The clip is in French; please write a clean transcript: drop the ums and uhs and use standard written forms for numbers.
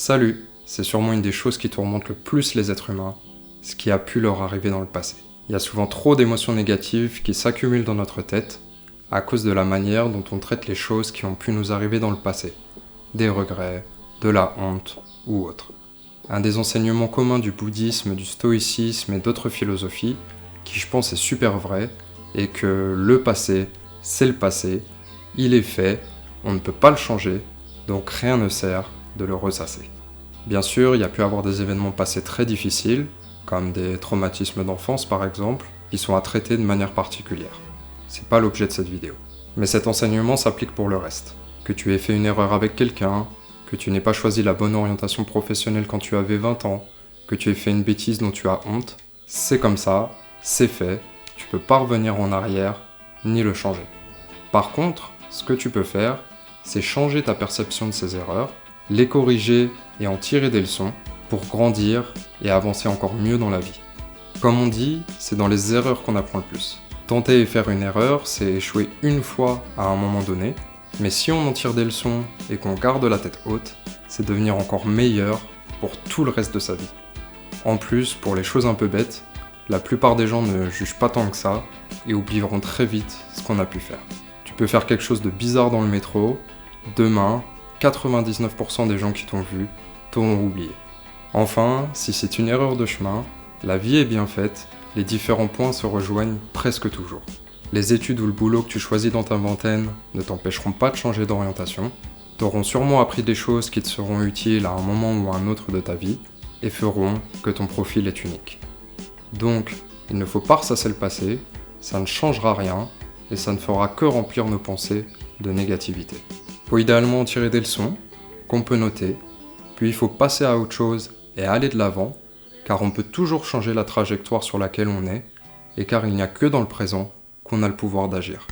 Salut, c'est sûrement une des choses qui tourmentent le plus les êtres humains, ce qui a pu leur arriver dans le passé. Il y a souvent trop d'émotions négatives qui s'accumulent dans notre tête à cause de la manière dont on traite les choses qui ont pu nous arriver dans le passé. Des regrets, de la honte ou autre. Un des enseignements communs du bouddhisme, du stoïcisme et d'autres philosophies, qui je pense est super vrai, est que le passé, c'est le passé, il est fait, on ne peut pas le changer, donc rien ne sert de le ressasser. Bien sûr, il y a pu avoir des événements passés très difficiles, comme des traumatismes d'enfance par exemple, qui sont à traiter de manière particulière. C'est pas l'objet de cette vidéo. Mais cet enseignement s'applique pour le reste. Que tu aies fait une erreur avec quelqu'un, que tu n'aies pas choisi la bonne orientation professionnelle quand tu avais 20 ans, que tu aies fait une bêtise dont tu as honte, c'est comme ça, c'est fait, tu peux pas revenir en arrière, ni le changer. Par contre, ce que tu peux faire, c'est changer ta perception de ces erreurs, les corriger et en tirer des leçons pour grandir et avancer encore mieux dans la vie. Comme on dit, c'est dans les erreurs qu'on apprend le plus. Tenter et faire une erreur, c'est échouer une fois à un moment donné, mais si on en tire des leçons et qu'on garde la tête haute, c'est devenir encore meilleur pour tout le reste de sa vie. En plus, pour les choses un peu bêtes, la plupart des gens ne jugent pas tant que ça et oublieront très vite ce qu'on a pu faire. Tu peux faire quelque chose de bizarre dans le métro, demain, 99% des gens qui t'ont vu t'auront oublié. Enfin, si c'est une erreur de chemin, la vie est bien faite, les différents points se rejoignent presque toujours. Les études ou le boulot que tu choisis dans ta vingtaine ne t'empêcheront pas de changer d'orientation, t'auront sûrement appris des choses qui te seront utiles à un moment ou à un autre de ta vie, et feront que ton profil est unique. Donc, il ne faut pas ressasser le passé, ça ne changera rien, et ça ne fera que remplir nos pensées de négativité. Il faut idéalement en tirer des leçons, qu'on peut noter, puis il faut passer à autre chose et aller de l'avant, car on peut toujours changer la trajectoire sur laquelle on est, et car il n'y a que dans le présent qu'on a le pouvoir d'agir.